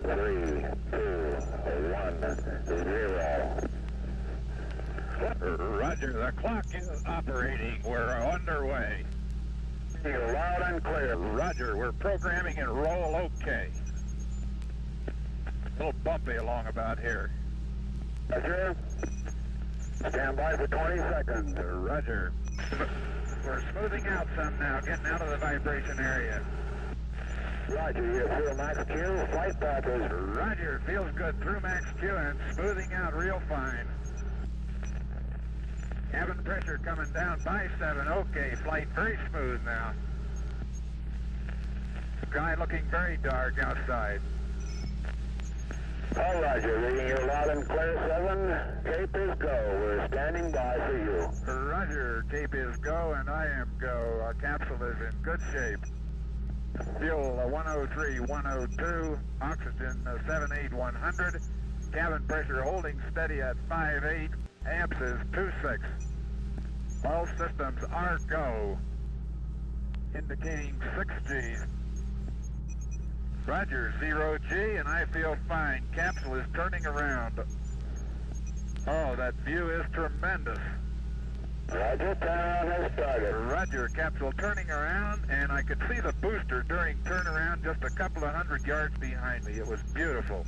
3, 2, 1, 0. Roger, the clock is operating. We're underway. You're loud and clear. Roger, we're programming and roll okay. A little bumpy along about here. Roger. Stand by for 20 seconds. Roger. We're smoothing out some now, getting out of the vibration area. Roger, you feel max Q, flight path is... Roger, feels good through max Q and smoothing out real fine. Cabin pressure coming down by 7, okay, flight very smooth now. Sky looking very dark outside. All Roger, reading you loud and clear, 7, Cape is go, we're standing by for you. Roger, Cape is go and I am go. Our capsule is in good shape. Fuel 103, 102, oxygen 78,100, cabin pressure holding steady at 5.8, amps is 2.6. All systems are go, indicating 6 Gs. Roger, 0 G, and I feel fine. Capsule is turning around. Oh, that view is tremendous. Roger, turnaround has started. Roger, capsule turning around, and I could see the booster during turnaround just a couple of 100 yards behind me. It was beautiful.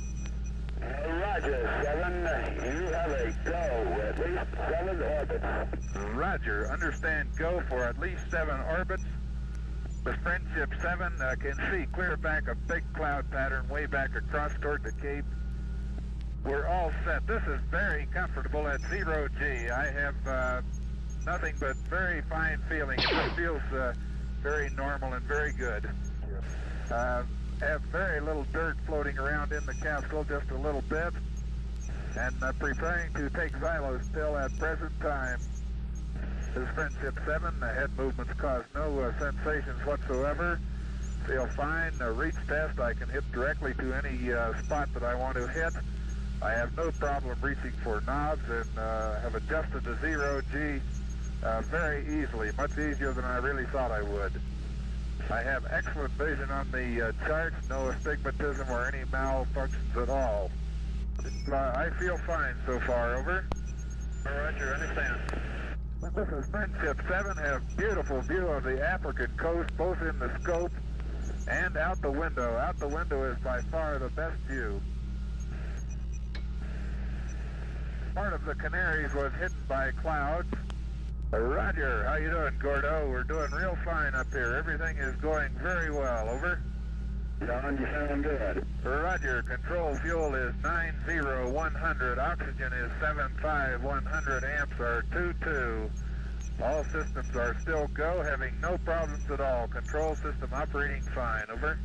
Roger, 7, you have a go, at least 7 orbits. Roger, understand go for at least 7 orbits. The Friendship 7 can see clear back a big cloud pattern way back across toward the Cape. We're all set. This is very comfortable at 0 G. I have nothing but very fine feeling. It just feels very normal and very good. Have very little dirt floating around in the capsule, just a little bit, and preparing to take xylose pill at present time. This is Friendship 7, the head movements cause no sensations whatsoever. Feel fine, reach test, I can hit directly to any spot that I want to hit. I have no problem reaching for knobs and have adjusted to 0 G very easily, much easier than I really thought I would. I have excellent vision on the charts, no astigmatism or any malfunctions at all. I feel fine so far, over. Roger, understand. This is Friendship 7, have beautiful view of the African coast, both in the scope and out the window. Out the window is by far the best view. Part of the Canaries was hidden by clouds. Roger, how you doing, Gordo? We're doing real fine up here. Everything is going very well, over. John, you sound good. Roger, control fuel is 90,100, oxygen is 75,100, amps are 22. All systems are still go, having no problems at all. Control system operating fine, over.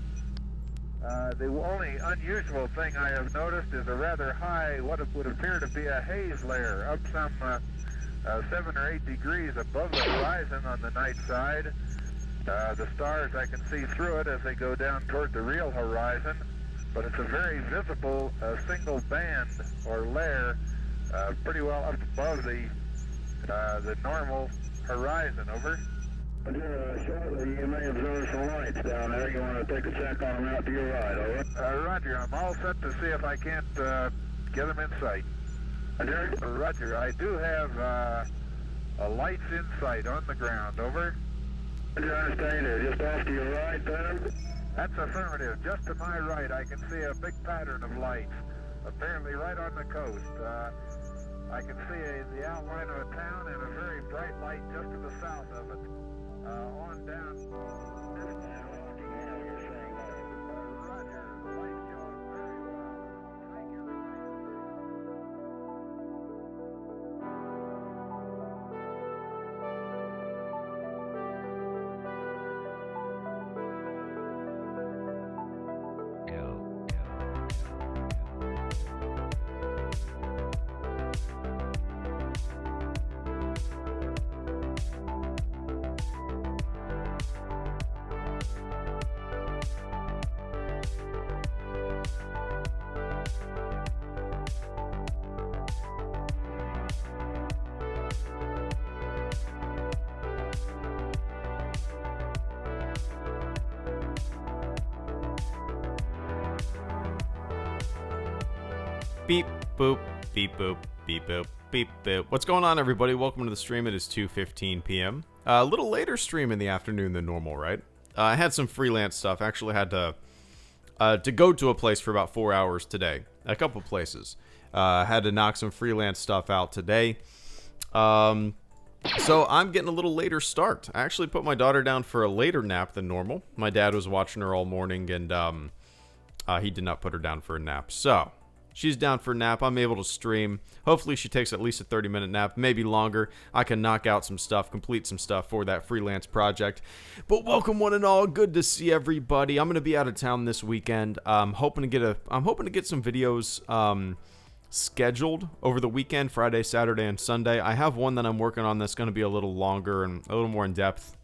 The only unusual thing I have noticed is a rather high, what would appear to be a haze layer, up some 7 or 8 degrees above the horizon on the night side. The stars, I can see through it as they go down toward the real horizon, but it's a very visible single band or layer pretty well up above the normal horizon, over. Shortly, you may observe some lights down there. You want to take a check on them out to your right, over? Roger, I'm all set to see if I can't get them in sight. Roger, I do have lights in sight on the ground, over. You understand it, just off to your right then? That's affirmative. Just to my right, I can see a big pattern of lights, apparently right on the coast. I can see the outline of a town and a very bright light just to the south of it. On down. Roger, the light showing very well. Thank you. Beep, boop, beep, boop, beep, boop, beep, boop. What's going on, everybody? Welcome to the stream. It is 2:15 p.m. A little later stream in the afternoon than normal, right? I had some freelance stuff. Actually had to go to a place for about 4 hours today. A couple places. Had to knock some freelance stuff out today. So I'm getting a little later start. I actually put my daughter down for a later nap than normal. My dad was watching her all morning, and he did not put her down for a nap. So she's down for a nap. I'm able to stream. Hopefully she takes at least a 30-minute nap, maybe longer. I can knock out some stuff, complete some stuff for that freelance project. But welcome one and all. Good to see everybody. I'm going to be out of town this weekend. I'm hoping to get some videos scheduled over the weekend, Friday, Saturday, and Sunday. I have one that I'm working on that's going to be a little longer and a little more in depth.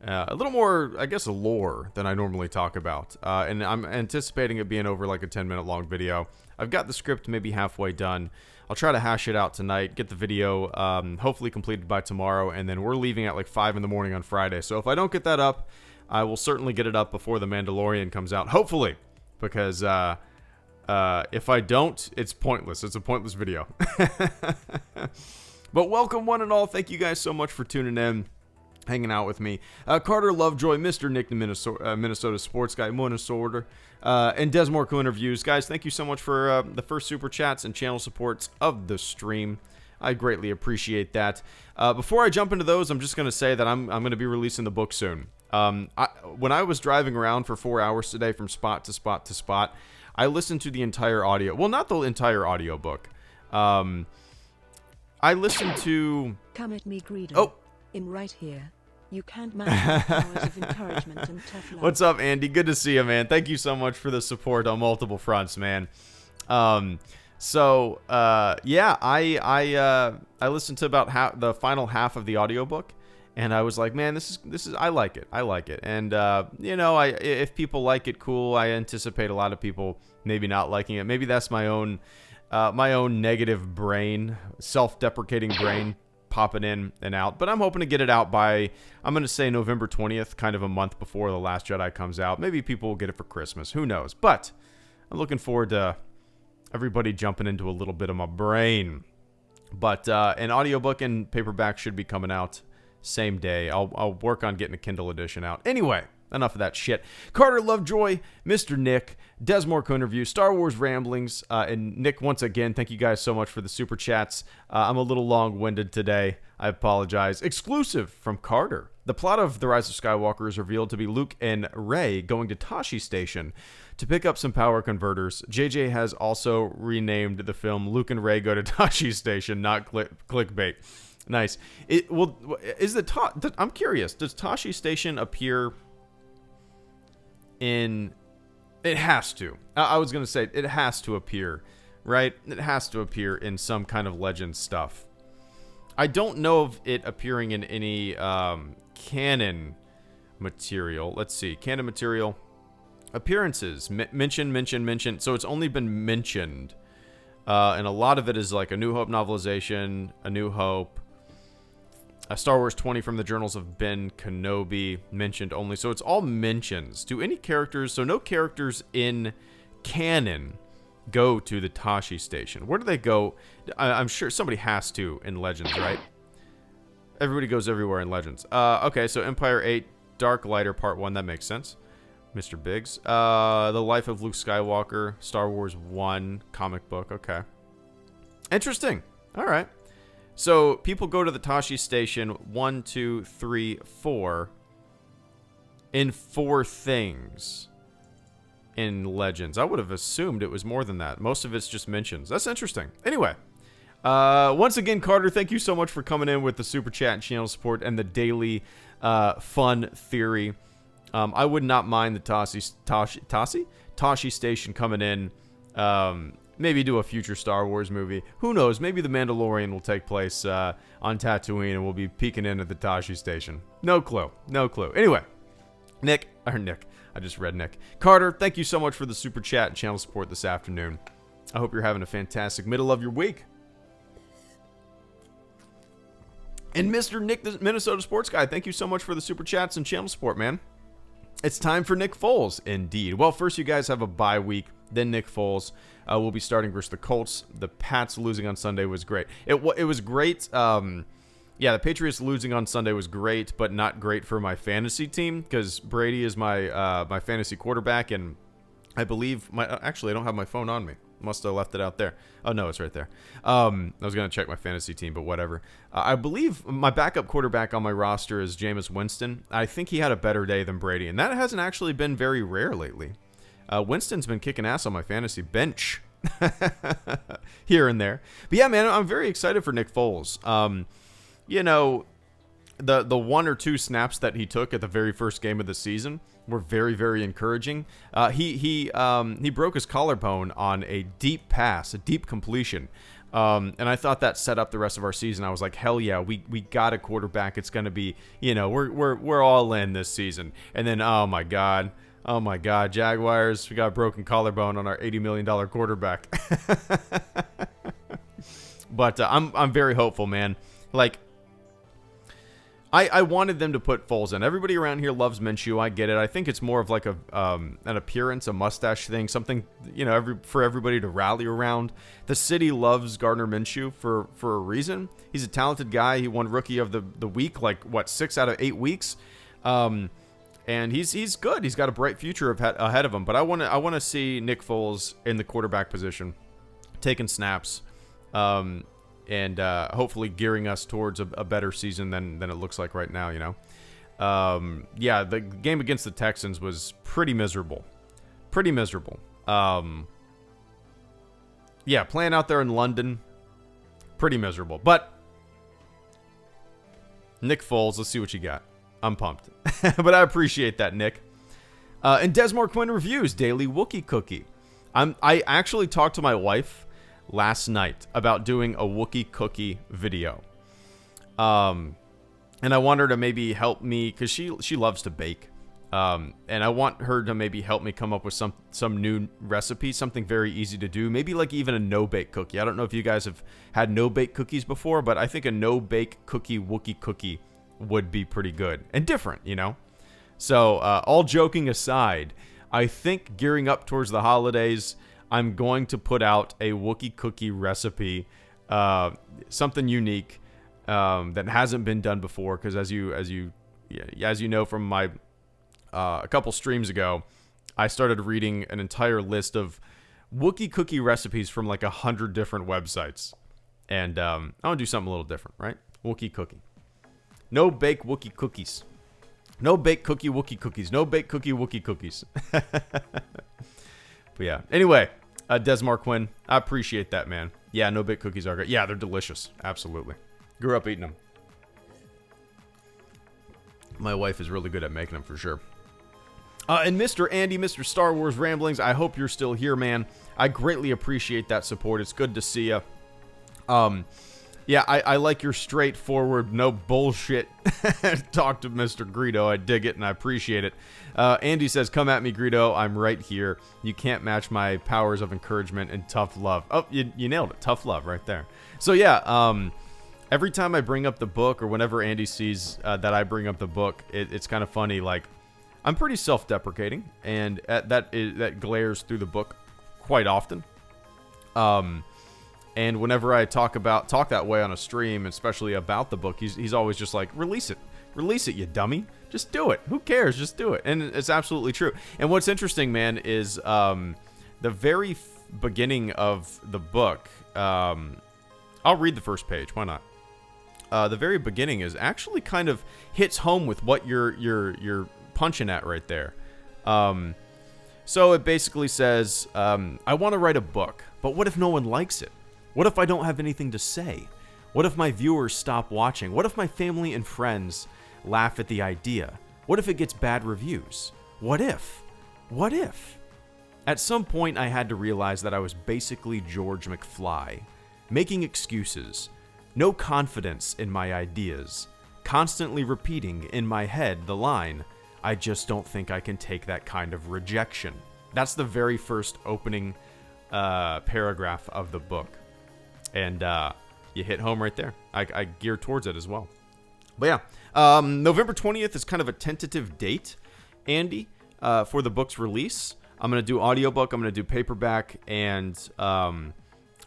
A little more, I guess, lore than I normally talk about. And I'm anticipating it being over like a 10-minute long video. I've got the script maybe halfway done. I'll try to hash it out tonight, get the video hopefully completed by tomorrow, and then we're leaving at like 5 in the morning on Friday. So if I don't get that up, I will certainly get it up before The Mandalorian comes out. Hopefully, because if I don't, it's pointless. It's a pointless video. But welcome one and all. Thank you guys so much for tuning in, hanging out with me. Carter Lovejoy, Mr. Nick the Minnesota Sports Guy, Minnesota, and Desmore Co Interviews. Guys, thank you so much for the first super chats and channel supports of the stream. I greatly appreciate that. Before I jump into those, I'm just going to say that I'm going to be releasing the book soon. When I was driving around for 4 hours today from spot to spot to spot, I listened to the entire audio. Well, not the entire audio book. I listened to... Come at me, Greedo. Oh. In right here. You can't match the powers of encouragement and tough love. What's up, Andy? Good to see you, man. Thank you so much for the support on multiple fronts, man. Yeah, I listened to about the final half of the audiobook, and I was like, man, this is I like it. And if people like it, cool. I anticipate a lot of people maybe not liking it. Maybe that's my own negative brain, self-deprecating brain popping in and out. But I'm hoping to get it out by, I'm going to say November 20th, kind of a month before The Last Jedi comes out. Maybe people will get it for Christmas. Who knows? But I'm looking forward to everybody jumping into a little bit of my brain. But an audiobook and paperback should be coming out same day. I'll work on getting a Kindle edition out. Anyway, enough of that shit. Carter Lovejoy, Mr. Nick, Desmore Co Interview, Star Wars Ramblings, and Nick, once again, thank you guys so much for the super chats. I'm a little long-winded today. I apologize. Exclusive from Carter. The plot of The Rise of Skywalker is revealed to be Luke and Rey going to Tashi Station to pick up some power converters. JJ has also renamed the film Luke and Rey Go to Tashi Station, not clickbait. Nice. I'm curious. Does Tashi Station appear in? It has to. I was gonna say it has to appear, right? It has to appear in some kind of legend stuff. I don't know of it appearing in any canon material. Let's see, canon material appearances. Mention. So it's only been mentioned, and a lot of it is like a New Hope novelization, A New Hope. Star Wars 20 from the Journals of Ben Kenobi, mentioned only. So it's all mentions. Do any characters, so no characters in canon go to the Tashi Station. Where do they go? I'm sure somebody has to in Legends, right? Everybody goes everywhere in Legends. Okay, so Empire 8, Dark Lighter Part 1, that makes sense. Mr. Biggs. The Life of Luke Skywalker, Star Wars 1, comic book, okay. Interesting. All right. So people go to the Tashi Station 1, 2, 3, 4 in 4 things in Legends. I would have assumed it was more than that. Most of it's just mentions. That's interesting. Anyway, once again, Carter, thank you so much for coming in with the super chat and channel support and the daily fun theory. I would not mind the Tashi Station coming in. Maybe do a future Star Wars movie. Who knows? Maybe The Mandalorian will take place on Tatooine and we'll be peeking in at the Tashi Station. No clue. Anyway, Nick. I just read Nick. Carter, thank you so much for the super chat and channel support this afternoon. I hope you're having a fantastic middle of your week. And Mr. Nick, the Minnesota Sports Guy, thank you so much for the super chats and channel support, man. It's time for Nick Foles, indeed. Well, first, you guys have a bye week. then Nick Foles will be starting versus the Colts. The Pats losing on Sunday was great. It was great. Yeah, the Patriots losing on Sunday was great, but not great for my fantasy team because Brady is my my fantasy quarterback, and I believe actually I don't have my phone on me. Must have left it out there. Oh no, it's right there. I was gonna check my fantasy team, but whatever. I believe my backup quarterback on my roster is Jameis Winston. I think he had a better day than Brady, and that hasn't actually been very rare lately. Winston's been kicking ass on my fantasy bench here and there. But yeah, man, I'm very excited for Nick Foles. You know, the one or two snaps that he took at the very first game of the season were very, very encouraging. He broke his collarbone on a deep pass, a deep completion. And I thought that set up the rest of our season. I was like, hell yeah, we got a quarterback. It's going to be, you know, we're all in this season. And then, oh my God, Jaguars, we got a broken collarbone on our $80 million quarterback. But I'm very hopeful, man. Like, I wanted them to put Foles in. Everybody around here loves Minshew. I get it. I think it's more of like an appearance, a mustache thing, something, you know, for everybody to rally around. The city loves Gardner Minshew for a reason. He's a talented guy. He won Rookie of the Week, like, 6 out of 8 weeks. And he's good. He's got a bright future ahead of him. But I want to see Nick Foles in the quarterback position, taking snaps. And hopefully gearing us towards a better season than it looks like right now, you know. Yeah, the game against the Texans was pretty miserable. Yeah, playing out there in London, pretty miserable. But Nick Foles, let's see what you got. I'm pumped. But I appreciate that, Nick. And Desmore Quinn Reviews, Daily Wookie Cookie. I actually talked to my wife last night about doing a Wookie cookie video. And I want her to maybe help me, because she loves to bake. And I want her to maybe help me come up with some new recipe, something very easy to do. Maybe like even a no-bake cookie. I don't know if you guys have had no-bake cookies before, but I think a no-bake cookie Wookie cookie would be pretty good and different, you know? So all joking aside, I think gearing up towards the holidays, I'm going to put out a Wookie cookie recipe, something unique that hasn't been done before. Because as you know from my a couple streams ago, I started reading an entire list of Wookie cookie recipes from like 100 different websites, and I want to do something a little different, right? Wookie cookie, no bake Wookie cookies, no bake cookie Wookie cookies, no bake cookie Wookie cookies. But yeah, anyway, Desmar Quinn, I appreciate that, man. Yeah, no-bake cookies are great. Yeah, they're delicious. Absolutely. Grew up eating them. My wife is really good at making them for sure. And Mr. Andy, Mr. Star Wars Ramblings, I hope you're still here, man. I greatly appreciate that support. It's good to see you. Yeah, I like your straightforward, no bullshit talk to Mr. Greedo. I dig it and I appreciate it. Andy says, come at me, Greedo. I'm right here. You can't match my powers of encouragement and tough love. Oh, you nailed it. Tough love right there. So yeah, every time I bring up the book or whenever Andy sees that I bring up the book, it's kind of funny. Like, I'm pretty self-deprecating, and that glares through the book quite often. And whenever I talk that way on a stream, especially about the book, he's always just like, release it, you dummy. Just do it. Who cares? Just do it. And it's absolutely true. And what's interesting, man, is the very beginning of the book. I'll read the first page. Why not? The very beginning is actually kind of hits home with what you're punching at right there. So it basically says, I want to write a book, but what if no one likes it? What if I don't have anything to say? What if my viewers stop watching? What if my family and friends laugh at the idea? What if it gets bad reviews? What if? What if? At some point, I had to realize that I was basically George McFly, making excuses, no confidence in my ideas, constantly repeating in my head the line, I just don't think I can take that kind of rejection. That's the very first opening paragraph of the book. And you hit home right there. I gear towards it as well. But yeah, November 20th is kind of a tentative date, Andy, for the book's release. I'm going to do audiobook, I'm going to do paperback, and I'm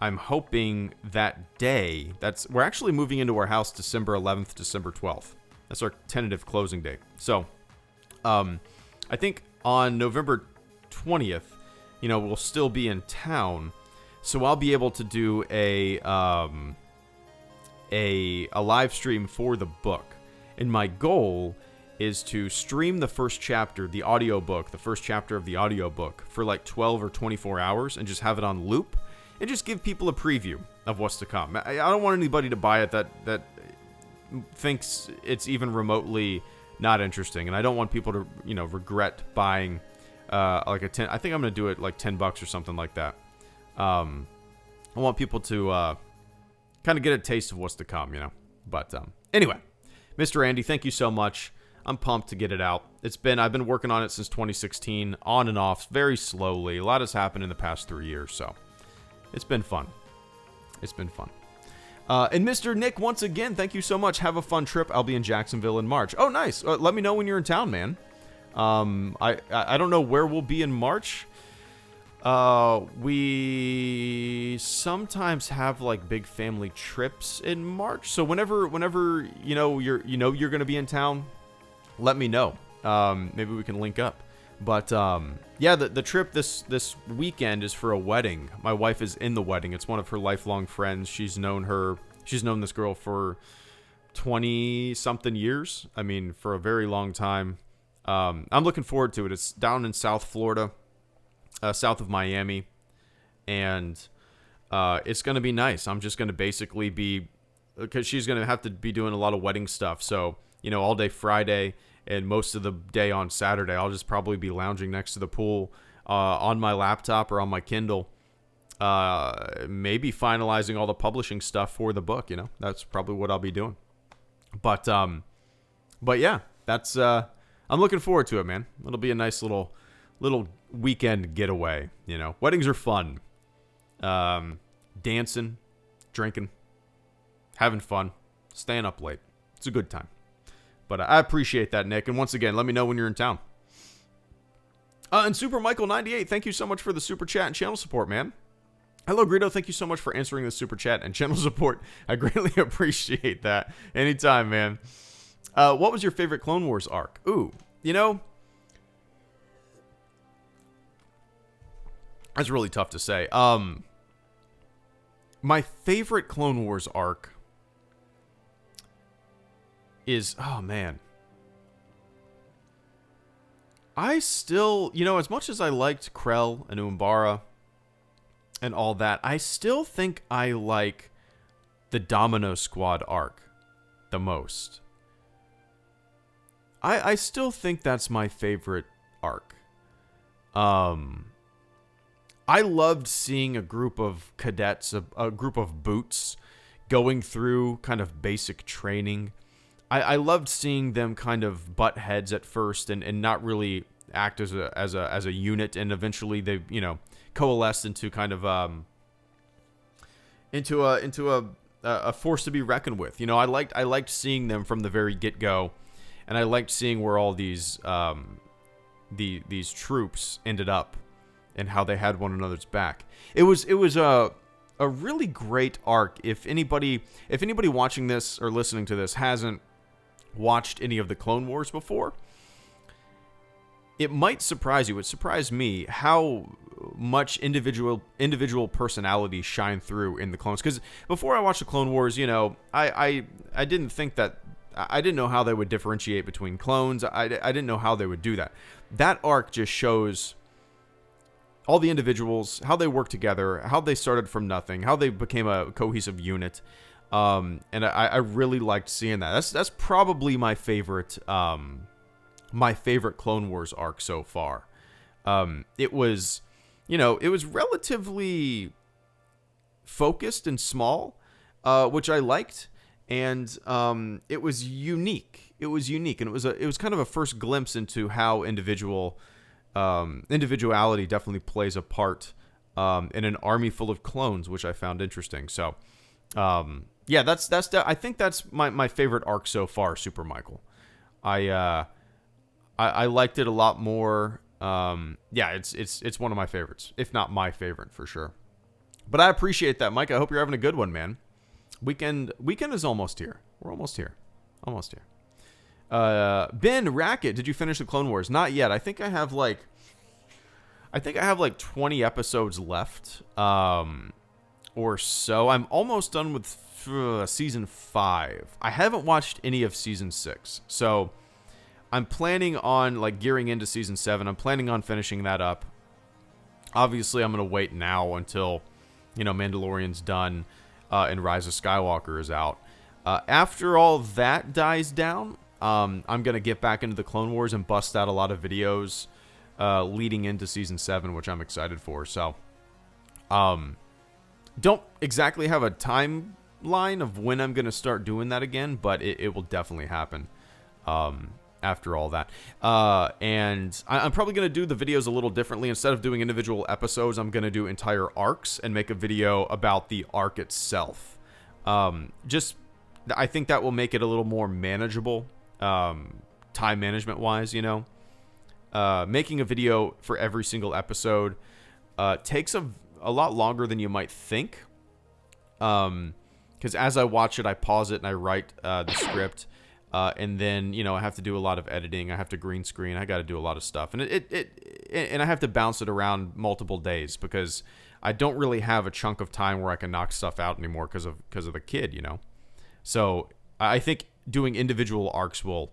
hoping that day, we're actually moving into our house December 11th, December 12th. That's our tentative closing date. So, I think on November 20th, we'll still be in town, so I'll be able to do a live stream for the book. And my goal is to stream the first chapter, the first chapter of the audiobook for like 12 or 24 hours and just have it on loop and just give people a preview of what's to come. I don't want anybody to buy it that thinks it's even remotely not interesting, and I don't want people to, regret buying like a 10. I think I'm going to do it like $10 or something like that. I want people to kind of get a taste of what's to come, But anyway, Mr. Andy, thank you so much. I'm pumped to get it out. I've been working on it since 2016, on and off, very slowly. A lot has happened in the past 3 years, so it's been fun. And Mr. Nick, once again, thank you so much. Have a fun trip. I'll be in Jacksonville in March. Oh, nice. Let me know when you're in town, man. I don't know where we'll be in March. We sometimes have like big family trips in March. So whenever you're going to be in town, let me know. Maybe we can link up. But yeah, the trip this weekend is for a wedding. My wife is in the wedding. It's one of her lifelong friends. She's known this girl for 20 something years. I mean, for a very long time. I'm looking forward to it. It's down in South Florida, south of Miami, and it's going to be nice. I'm just going to basically because she's going to have to be doing a lot of wedding stuff. So, all day Friday and most of the day on Saturday, I'll just probably be lounging next to the pool on my laptop or on my Kindle, maybe finalizing all the publishing stuff for the book. That's probably what I'll be doing. But yeah, that's I'm looking forward to it, man. It'll be a nice little weekend getaway. Weddings are fun. Dancing, drinking, having fun, staying up late. It's a good time. But I appreciate that, Nick. And once again, let me know when you're in town. And Super Michael 98, thank you so much for the super chat and channel support, man. Hello, Greedo. Thank you so much for answering the super chat and channel support. I greatly appreciate that. Anytime, man. What was your favorite Clone Wars arc? Ooh, that's really tough to say. My favorite Clone Wars arc is, oh man, I still, as much as I liked Krell and Umbara and all that, I still think I like the Domino Squad arc the most. I still think that's my favorite arc. I loved seeing a group of cadets, a group of boots going through kind of basic training. I loved seeing them kind of butt heads at first and not really act as a unit, and eventually they coalesced into kind of into a force to be reckoned with. I liked seeing them from the very get-go, and I liked seeing where all these troops ended up and how they had one another's back. It was a really great arc. If anybody watching this or listening to this hasn't watched any of the Clone Wars before, it might surprise you. It surprised me how much individual personalities shine through in the clones. Because before I watched the Clone Wars, I didn't think that, I didn't know how they would differentiate between clones. I didn't know how they would do that. That arc just shows all the individuals, how they work together, how they started from nothing, how they became a cohesive unit. And I really liked seeing that. That's probably my favorite Clone Wars arc so far. It was relatively focused and small, which I liked, and it was unique. It was unique, and it was kind of a first glimpse into how individuality definitely plays a part in an army full of clones, which I found interesting. So, yeah, I think that's my favorite arc so far, Super Michael. I liked it a lot more Yeah, it's one of my favorites, if not my favorite for sure. But I appreciate that, Mike. I hope you're having a good one, man. Weekend is almost here. We're almost here. Almost here. Ben Racket, did you finish the Clone Wars? Not yet. I think I have like 20 episodes left, or so. I'm almost done with season 5. I haven't watched any of season 6, so I'm planning on like gearing into season 7. I'm planning on finishing that up. Obviously, I'm gonna wait now until Mandalorian's done and Rise of Skywalker is out. After all that dies down, I'm going to get back into the Clone Wars and bust out a lot of videos leading into Season 7, which I'm excited for. So, don't exactly have a timeline of when I'm going to start doing that again, but it will definitely happen after all that. And I'm probably going to do the videos a little differently. Instead of doing individual episodes, I'm going to do entire arcs and make a video about the arc itself. I think that will make it a little more manageable, time management wise, making a video for every single episode, takes a lot longer than you might think. Because as I watch it, I pause it and I write, the script, and then, I have to do a lot of editing. I have to green screen. I got to do a lot of stuff, and and I have to bounce it around multiple days because I don't really have a chunk of time where I can knock stuff out anymore because of the kid, So I think doing individual arcs will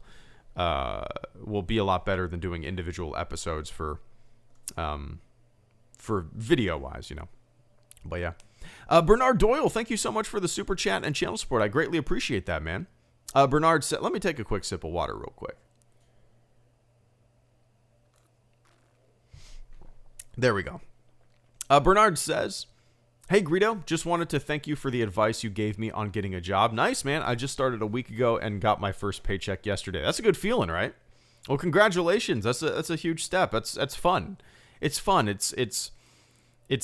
be a lot better than doing individual episodes for video wise, But yeah, Bernard Doyle, thank you so much for the super chat and channel support. I greatly appreciate that, man. Bernard said, let me take a quick sip of water real quick. There we go. Bernard says, hey, Greedo, just wanted to thank you for the advice you gave me on getting a job. Nice, man. I just started a week ago and got my first paycheck yesterday. That's a good feeling, right? Well, congratulations. That's a huge step. That's fun. It's fun. It's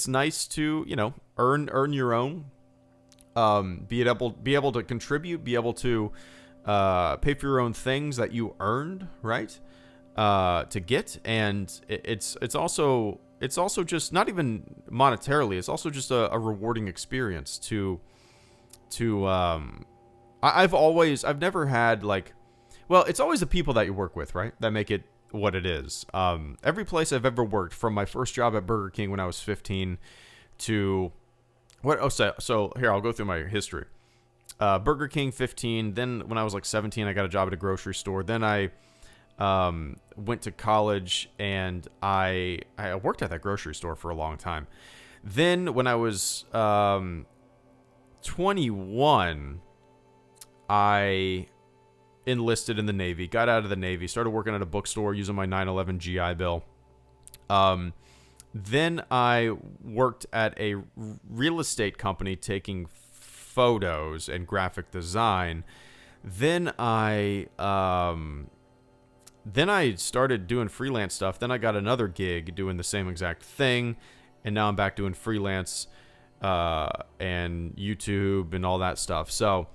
nice to, earn your own, be able to contribute, be able to pay for your own things that you earned, right? To get, and it's also just not even monetarily. It's also just a rewarding experience I've never had it's always the people that you work with, right? That make it what it is. Every place I've ever worked, from my first job at Burger King when I was 15 to so here, I'll go through my history. Burger King 15, then when I was 17, I got a job at a grocery store. Then I went to college and I worked at that grocery store for a long time. Then when I was 21, I enlisted in the Navy, got out of the Navy, started working at a bookstore using my 9/11 GI Bill. Then I worked at a real estate company taking photos and graphic design. Then I started doing freelance stuff. Then I got another gig doing the same exact thing, and now I'm back doing freelance and YouTube and all that stuff. So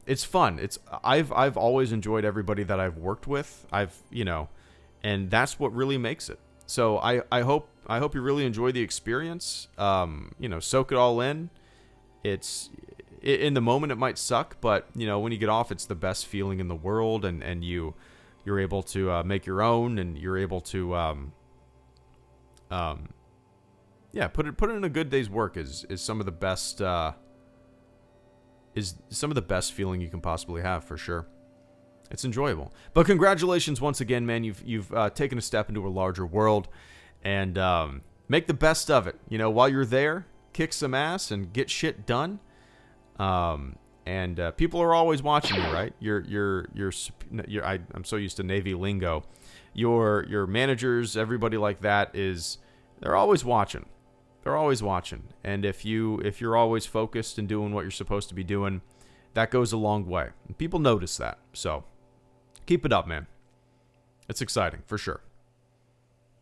it's fun. I've always enjoyed everybody that I've worked with. And that's what really makes it. So I hope you really enjoy the experience. Soak it all in. In the moment it might suck, but when you get off, it's the best feeling in the world, and you're able to make your own, and you're able to put in a good day's work is some of the best feeling you can possibly have, for sure. It's enjoyable. But congratulations once again, man. You've taken a step into a larger world, and make the best of it. While you're there, kick some ass and get shit done. And people are always watching you, right? I'm so used to Navy lingo. Your managers, everybody like that, they're always watching. They're always watching. And if you're always focused and doing what you're supposed to be doing, that goes a long way. And people notice that. So keep it up, man. It's exciting, for sure.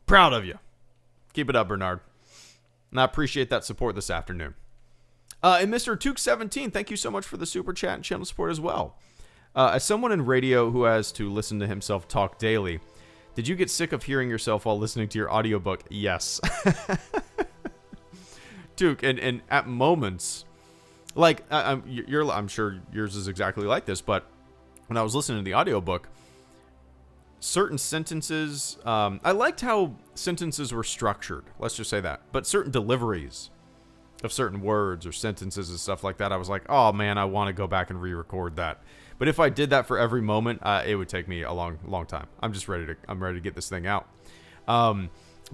Proud of you. Keep it up, Bernard. And I appreciate that support this afternoon. And Mr. Took17, thank you so much for the super chat and channel support as well. As someone in radio who has to listen to himself talk daily, Did you get sick of hearing yourself while listening to your audiobook? Yes. Duke, and at moments, like, I'm sure yours is exactly like this, but when I was listening to the audiobook, certain sentences, I liked how sentences were structured, let's just say that, but certain deliveries of certain words or sentences and stuff like that, I was like, oh man, I want to go back and re-record that. But if I did that for every moment, it would take me a long time. I'm ready to get this thing out. But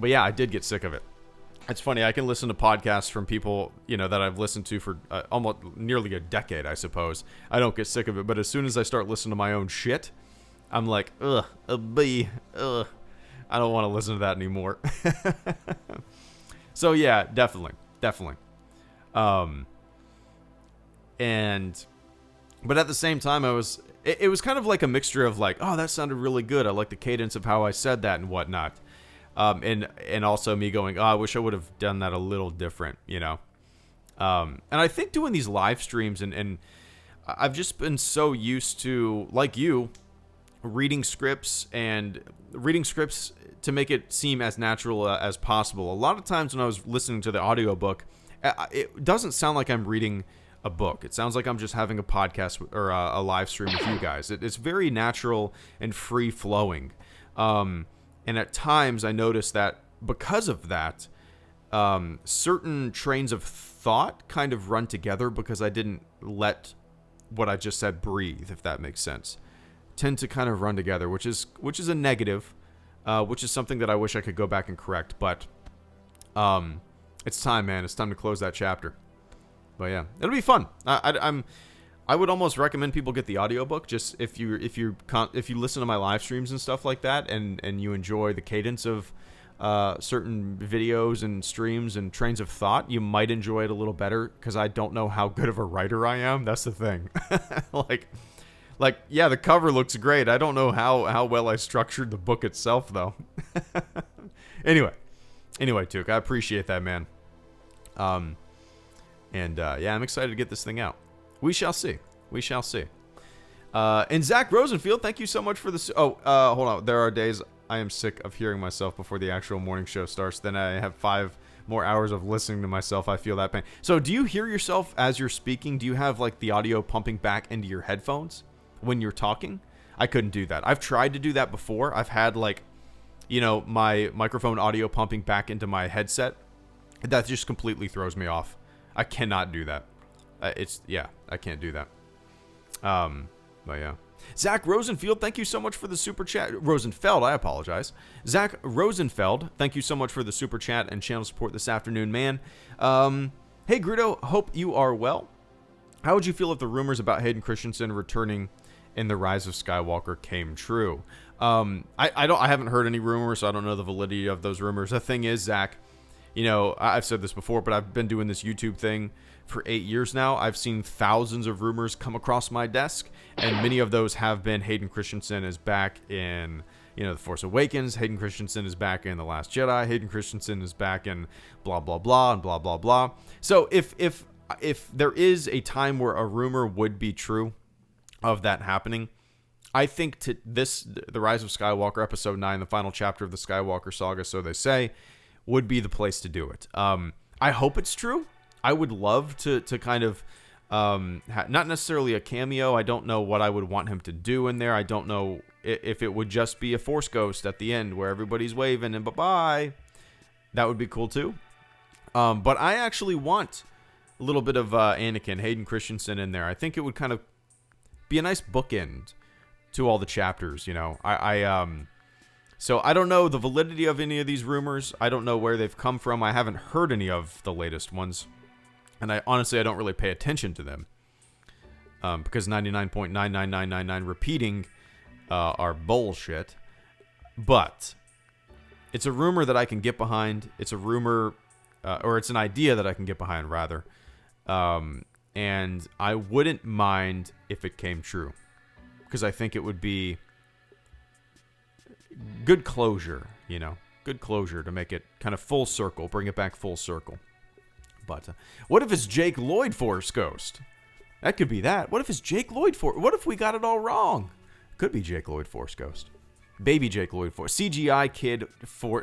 yeah, I did get sick of it. It's funny, I can listen to podcasts from people, that I've listened to for almost nearly a decade, I suppose. I don't get sick of it, but as soon as I start listening to my own shit, I'm like, I don't want to listen to that anymore. So yeah, definitely. But at the same time, it was kind of like a mixture of like, oh, that sounded really good. I like the cadence of how I said that and whatnot. And also me going, oh, I wish I would have done that a little different, And I think doing these live streams and I've just been so used to, like you, reading scripts to make it seem as natural as possible. A lot of times when I was listening to the audiobook, it doesn't sound like I'm reading a book. It sounds like I'm just having a podcast or a live stream with you guys. It's very natural and free flowing. And at times I noticed that because of that, certain trains of thought kind of run together because I didn't let what I just said breathe, if that makes sense. Tend to kind of run together, which is a negative, which is something that I wish I could go back and correct. But it's time, man. It's time to close that chapter. But yeah, it'll be fun. I would almost recommend people get the audiobook, just if you listen to my live streams and stuff like that, and you enjoy the cadence of certain videos and streams and trains of thought, you might enjoy it a little better, because I don't know how good of a writer I am. That's the thing. like yeah, the cover looks great. I don't know how well I structured the book itself, though. Anyway, Tuke, I appreciate that, man. Yeah, I'm excited to get this thing out. We shall see. And Zach Rosenfield, thank you so much for this. Hold on. There are days I am sick of hearing myself before the actual morning show starts. Then I have 5 more hours of listening to myself. I feel that pain. So do you hear yourself as you're speaking? Do you have like the audio pumping back into your headphones when you're talking? I couldn't do that. I've tried to do that before. I've had my microphone audio pumping back into my headset. That just completely throws me off. I cannot do that. I can't do that. But yeah. Zach Rosenfield, thank you so much for the super chat. Rosenfeld, I apologize. Zach Rosenfeld, thank you so much for the super chat and channel support this afternoon, man. Hey, Grudo, hope you are well. How would you feel if the rumors about Hayden Christensen returning in The Rise of Skywalker came true? I haven't heard any rumors, so I don't know the validity of those rumors. The thing is, Zach, I've said this before, but I've been doing this YouTube thing for 8 years now. I've seen thousands of rumors come across my desk, and many of those have been Hayden Christensen is back in, The Force Awakens. Hayden Christensen is back in The Last Jedi. Hayden Christensen is back in blah, blah, blah, and blah, blah, blah. So if there is a time where a rumor would be true of that happening, I think The Rise of Skywalker, Episode 9, the final chapter of the Skywalker saga, so they say, would be the place to do it. I hope it's true. I would love to kind of, not necessarily a cameo. I don't know what I would want him to do in there. I don't know if it would just be a Force ghost at the end where everybody's waving and bye-bye. That would be cool too. But I actually want a little bit of Anakin, Hayden Christensen in there. I think it would kind of be a nice bookend to all the chapters, So I don't know the validity of any of these rumors. I don't know where they've come from. I haven't heard any of the latest ones. And I don't really pay attention to them. Because 99.99999 repeating are bullshit. But it's a rumor that I can get behind. It's a rumor, or it's an idea that I can get behind, rather. And I wouldn't mind if it came true. Because I think it would be good closure, good closure to make it kind of full circle, bring it back full circle. But what if it's Jake Lloyd Force Ghost? That could be that. What if it's Jake Lloyd Force? What if we got it all wrong? Could be Jake Lloyd Force Ghost. Baby Jake Lloyd Force. CGI Kid for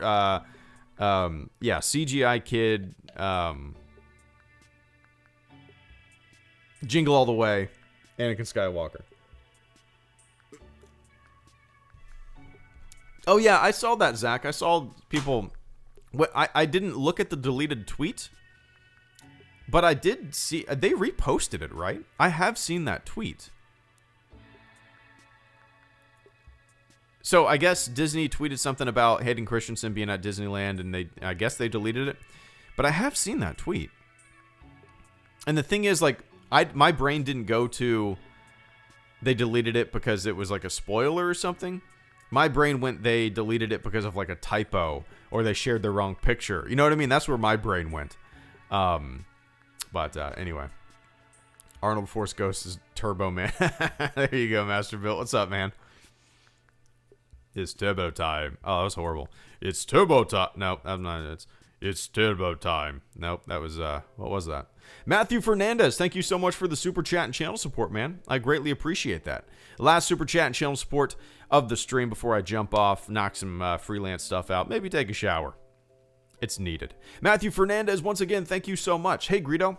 CGI Kid Jingle All the Way, Anakin Skywalker. Oh yeah, I saw that, Zach. I saw people. I didn't look at the deleted tweet, but I did see they reposted it, right? I have seen that tweet. So I guess Disney tweeted something about Hayden Christensen being at Disneyland, and I guess they deleted it. But I have seen that tweet. And the thing is, like, my brain didn't go to they deleted it because it was like a spoiler or something. My brain went they deleted it because of like a typo or they shared the wrong picture. You know what I mean? That's where my brain went. But anyway, Arnold Force Ghost is Turbo Man. There you go, Masterbuilt. What's up, man? It's turbo time. Oh, that was horrible. It's turbo time. Nope, I'm not. It's turbo time. Nope, that was what was that? Matthew Fernandez, thank you so much for the super chat and channel support, man. I greatly appreciate that. Last super chat and channel support of the stream before I jump off, knock some freelance stuff out, maybe take a shower. It's needed. Matthew Fernandez, once again, thank you so much. Hey, Greedo.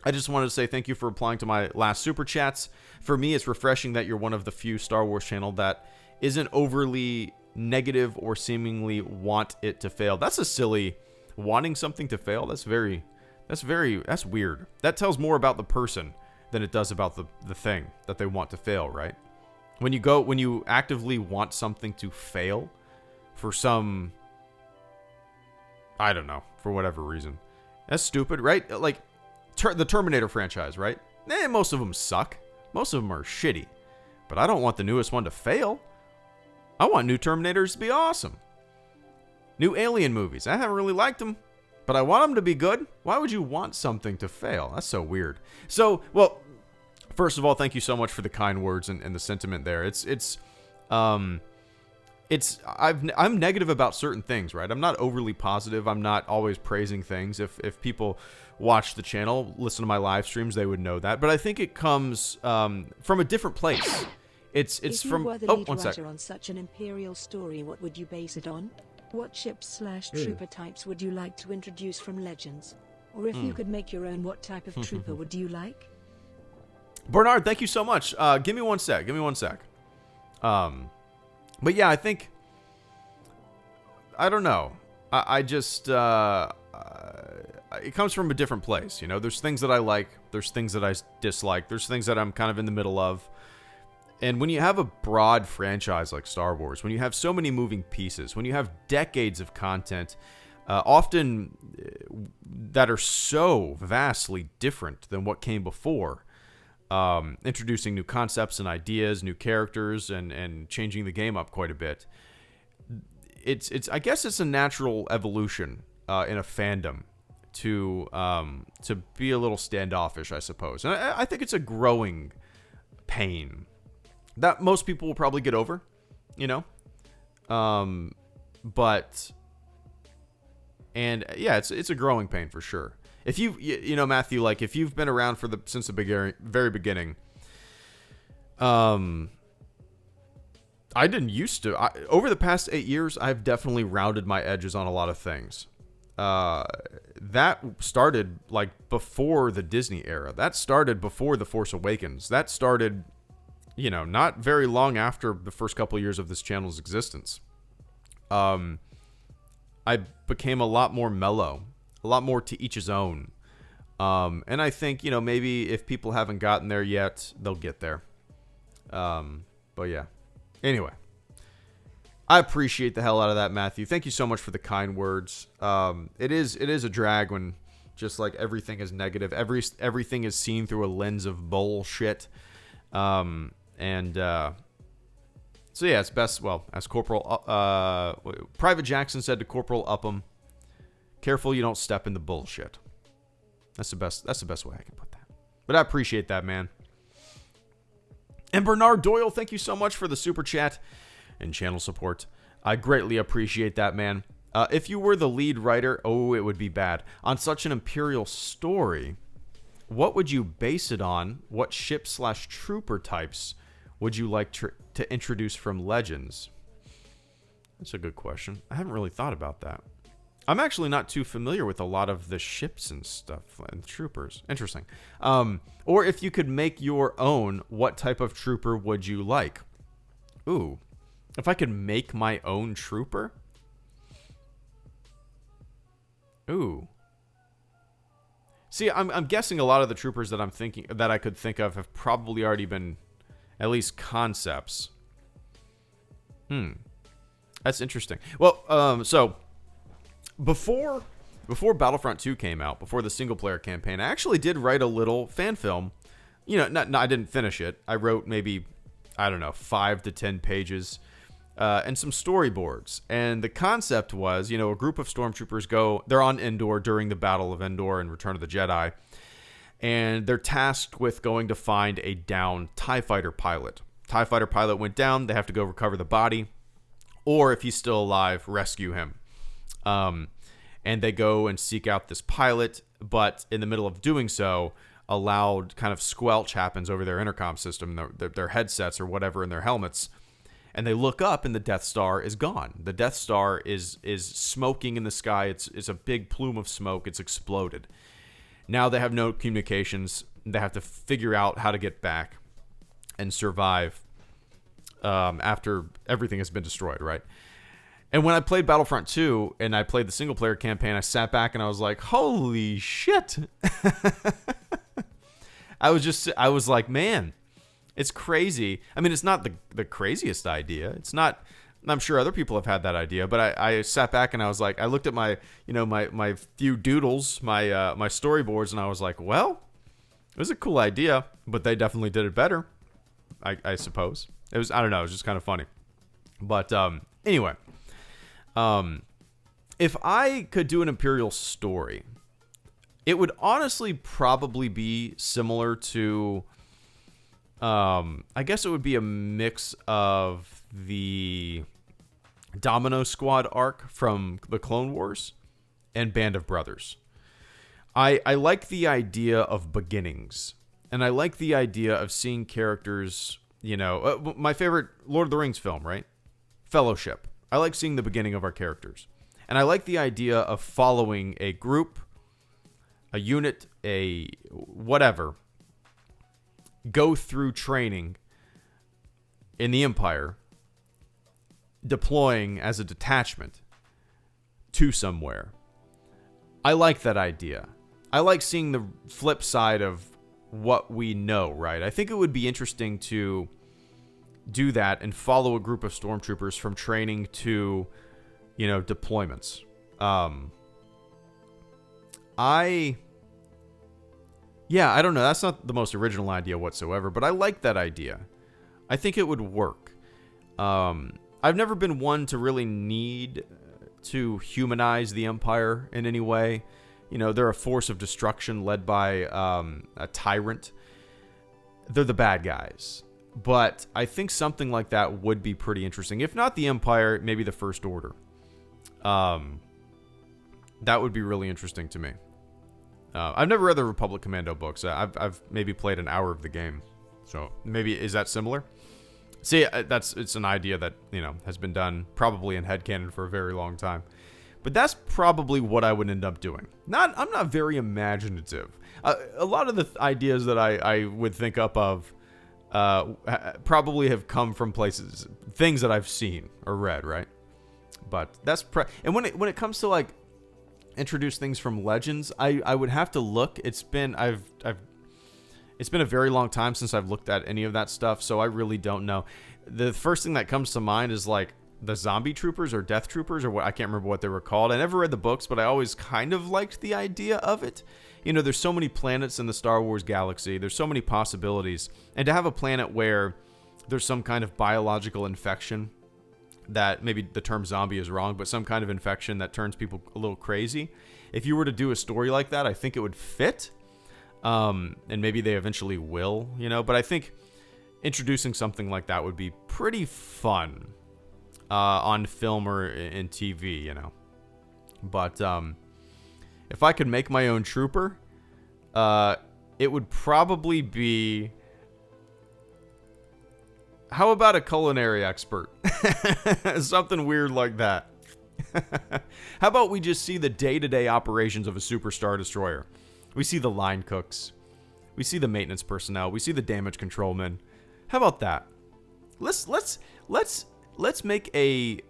I just wanted to say thank you for replying to my last super chats. For me, it's refreshing that you're one of the few Star Wars channel that isn't overly negative or seemingly want it to fail. That's a silly wanting something to fail. That's weird. That tells more about the person than it does about the thing that they want to fail, right? When you actively want something to fail for some, I don't know, for whatever reason. That's stupid, right? Like the Terminator franchise, right? Most of them suck. Most of them are shitty. But I don't want the newest one to fail. I want new Terminators to be awesome. New Alien movies. I haven't really liked them, but I want them to be good. Why would you want something to fail? That's so weird. So, well, first of all, thank you so much for the kind words and the sentiment there. I'm negative about certain things, right? I'm not overly positive. I'm not always praising things. If people watch the channel, listen to my live streams, they would know that. But I think it comes from a different place. It's if from. You were the Oh, lead one writer sec. on such an imperial story, what would you base it on? What ships/trooper types would you like to introduce from Legends? Or if you could make your own, what type of trooper would you like? Bernard, thank you so much. Give me one sec. But yeah, I think. I don't know. I just. It comes from a different place. You know, there's things that I like. There's things that I dislike. There's things that I'm kind of in the middle of. And when you have a broad franchise like Star Wars, when you have so many moving pieces, when you have decades of content, often that are so vastly different than what came before, introducing new concepts and ideas, new characters, and changing the game up quite a bit, it's I guess it's a natural evolution in a fandom to be a little standoffish, I suppose. And I think it's a growing pain that most people will probably get over, you know? But, and yeah, it's a growing pain for sure. If you know, Matthew, like if you've been around since the very beginning, I didn't used to, over the past 8 years, I've definitely rounded my edges on a lot of things. That started like before the Disney era. That started before The Force Awakens. That started, you know, not very long after the first couple of years of this channel's existence. I became a lot more mellow, a lot more to each his own. And I think, you know, maybe if people haven't gotten there yet, they'll get there. But yeah. Anyway, I appreciate the hell out of that, Matthew. Thank you so much for the kind words. It is a drag when just like everything is negative. Everything is seen through a lens of bullshit. So yeah, it's best, well, as Corporal, Private Jackson said to Corporal Upham, careful you don't step in the bullshit. That's the best way I can put that. But I appreciate that, man. And Bernard Doyle, thank you so much for the super chat and channel support. I greatly appreciate that, man. If you were the lead writer, oh, it would be bad. On such an imperial story, what would you base it on? What ship/trooper types would you like to introduce from Legends? That's a good question. I haven't really thought about that. I'm actually not too familiar with a lot of the ships and stuff and troopers. Interesting. Or if you could make your own, what type of trooper would you like? Ooh. If I could make my own trooper? Ooh. See, I'm guessing a lot of the troopers that I could think of have probably already been at least concepts. That's interesting. Well, so before Battlefront 2 came out, before the single player campaign, I actually did write a little fan film. You know, I didn't finish it. I wrote maybe, I don't know, 5 to 10 pages and some storyboards. And the concept was, you know, a group of stormtroopers they're on Endor during the Battle of Endor and Return of the Jedi. And they're tasked with going to find a downed TIE fighter pilot. TIE fighter pilot went down. They have to go recover the body. Or if he's still alive, rescue him. And they go and seek out this pilot. But in the middle of doing so, a loud kind of squelch happens over their intercom system, their headsets or whatever in their helmets. And they look up and the Death Star is gone. The Death Star is smoking in the sky. It's a big plume of smoke. It's exploded. Now they have no communications. They have to figure out how to get back and survive after everything has been destroyed, right? And when I played Battlefront 2 and I played the single player campaign, I sat back and I was like, holy shit. I was like, man, it's crazy. I mean, it's not the craziest idea. It's not, I'm sure other people have had that idea, but I sat back and I was like, I looked at my few doodles, my storyboards, and I was like, well, it was a cool idea, but they definitely did it better. I suppose. I don't know, it was just kind of funny. But anyway, if I could do an Imperial story, it would honestly probably be similar to, I guess it would be a mix of the Domino Squad arc from the Clone Wars and Band of Brothers. I like the idea of beginnings, and I like the idea of seeing characters, you know, my favorite Lord of the Rings film, right? Fellowship. I like seeing the beginning of our characters. And I like the idea of following a group, a unit, a whatever, go through training in the Empire, deploying as a detachment to somewhere. I like that idea. I like seeing the flip side of what we know, right? I think it would be interesting to do that and follow a group of stormtroopers from training to, you know, deployments. I don't know. That's not the most original idea whatsoever, but I like that idea. I think it would work. I've never been one to really need to humanize the Empire in any way. You know, they're a force of destruction led by a tyrant. They're the bad guys. But I think something like that would be pretty interesting. If not the Empire, maybe the First Order. That would be really interesting to me. I've never read the Republic Commando books. I've maybe played an hour of the game. So maybe, is that similar? See, it's an idea that, you know, has been done probably in headcanon for a very long time. But that's probably what I would end up doing. I'm not very imaginative. A lot of the ideas that I would think up of probably have come from things that I've seen or read, right? But that's and when it comes to like introduce things from Legends, I would have to look. It's been a very long time since I've looked at any of that stuff, so I really don't know. The first thing that comes to mind is like the zombie troopers or death troopers or what, I can't remember what they were called. I never read the books, but I always kind of liked the idea of it. You know, there's so many planets in the Star Wars galaxy. There's so many possibilities. And to have a planet where there's some kind of biological infection that, maybe the term zombie is wrong, but some kind of infection that turns people a little crazy. If you were to do a story like that, I think it would fit. And maybe they eventually will, you know, but I think introducing something like that would be pretty fun on film or in TV, you know. But if I could make my own trooper, it would probably be How about a culinary expert? Something weird like that. How about we just see the day-to-day operations of a Superstar Destroyer? We see the line cooks. We see the maintenance personnel. We see the damage control men. How about that? Let's make a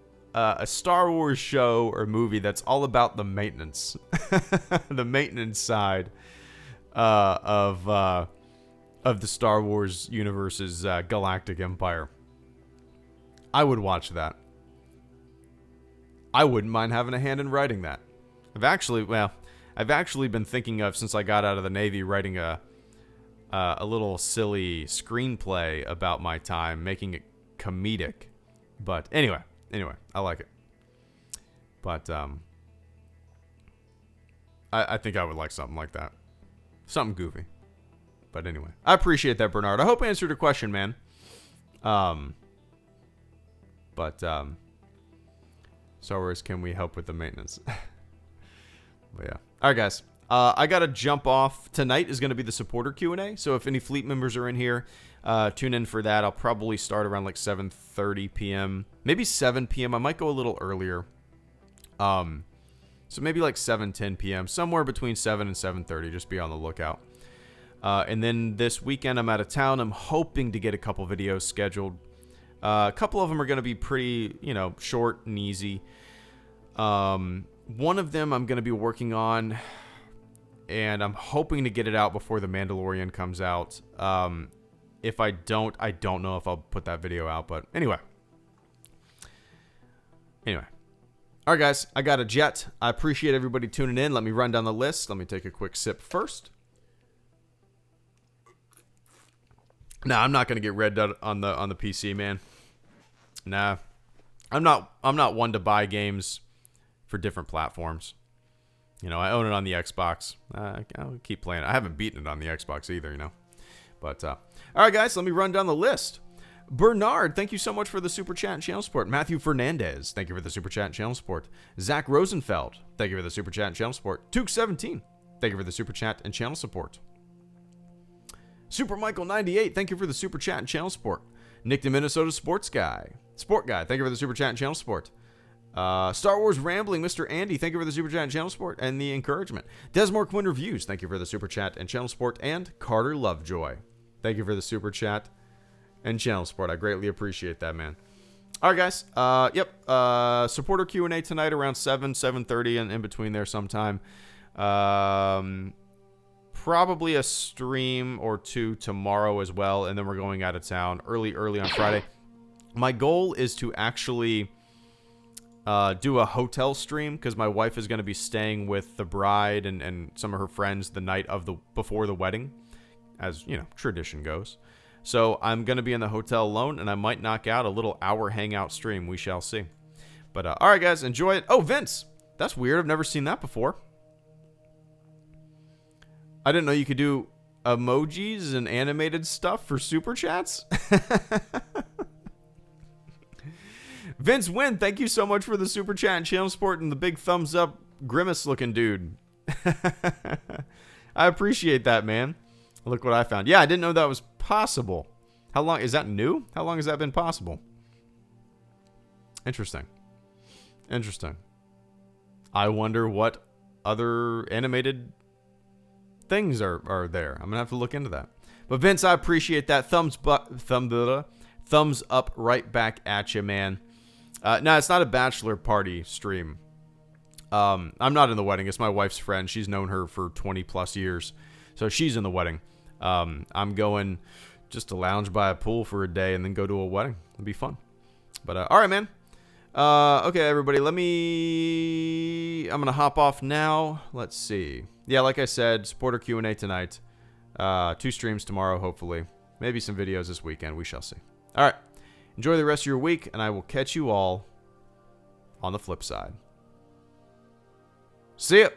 Star Wars show or movie that's all about the maintenance, the maintenance side of the Star Wars universe's galactic empire. I would watch that. I wouldn't mind having a hand in writing that. I've actually been thinking of, since I got out of the Navy, writing a little silly screenplay about my time, making it comedic. But anyway, I like it. But I think I would like something like that. Something goofy. But anyway, I appreciate that, Bernard. I hope I answered your question, man. Star Wars, can we help with the maintenance? But yeah. All right, guys. I got to jump off. Tonight is going to be the supporter Q&A. So if any fleet members are in here, tune in for that. I'll probably start around like 7:30 p.m. Maybe 7 p.m. I might go a little earlier. So maybe like 7:10 p.m. Somewhere between 7 and 7:30. Just be on the lookout. And then this weekend I'm out of town. I'm hoping to get a couple videos scheduled. A couple of them are going to be pretty, short and easy. One of them I'm going to be working on, and I'm hoping to get it out before The Mandalorian comes out. If I don't know if I'll put that video out, but anyway. All right, guys, I got a jet. I appreciate everybody tuning in. Let me run down the list. Let me take a quick sip first. Nah, I'm not going to get red dot on the PC, man. Nah. I'm not one to buy games for different platforms. I own it on the Xbox. I'll keep playing it. I haven't beaten it on the Xbox either, But, all right, guys, let me run down the list. Bernard, thank you so much for the Super Chat and channel support. Matthew Fernandez, thank you for the Super Chat and channel support. Zach Rosenfeld, thank you for the Super Chat and channel support. Tuke17, thank you for the Super Chat and channel support. Super Michael 98, thank you for the Super Chat and channel support. Nick the Minnesota Sport Guy, thank you for the Super Chat and channel support. Star Wars Rambling, Mr. Andy, thank you for the Super Chat and channel support and the encouragement. Desmore Quinn Reviews, thank you for the Super Chat and channel support. And Carter Lovejoy, thank you for the Super Chat and channel support. I greatly appreciate that, man. All right, guys. Supporter Q&A tonight around 7:30, and in between there sometime. Probably a stream or two tomorrow as well, and then we're going out of town early on Friday. My goal is to actually do a hotel stream, because my wife is going to be staying with the bride and some of her friends the night before the wedding, as tradition goes. So I'm going to be in the hotel alone, and I might knock out a little hour hangout stream. We shall see. But all right, guys, enjoy it. Oh, Vince, that's weird. I've never seen that before. I didn't know you could do emojis and animated stuff for super chats. Vince Wynn, thank you so much for the super chat and channel support and the big thumbs up grimace looking dude. I appreciate that, man. Look what I found. Yeah, I didn't know that was possible. How long is that new? How long has that been possible? Interesting. I wonder what other animated things are there. I'm gonna have to look into that. But Vince, I appreciate that. Thumbs up right back at you, man. No, it's not a bachelor party stream. I'm not in the wedding. It's my wife's friend. She's known her for 20 plus years, so she's in the wedding. I'm going just to lounge by a pool for a day and then go to a wedding. It'll be fun. But all right, man. Okay, everybody. I'm gonna hop off now. Let's see. Yeah, like I said, supporter Q&A tonight. 2 streams tomorrow, hopefully. Maybe some videos this weekend. We shall see. All right. Enjoy the rest of your week, and I will catch you all on the flip side. See ya.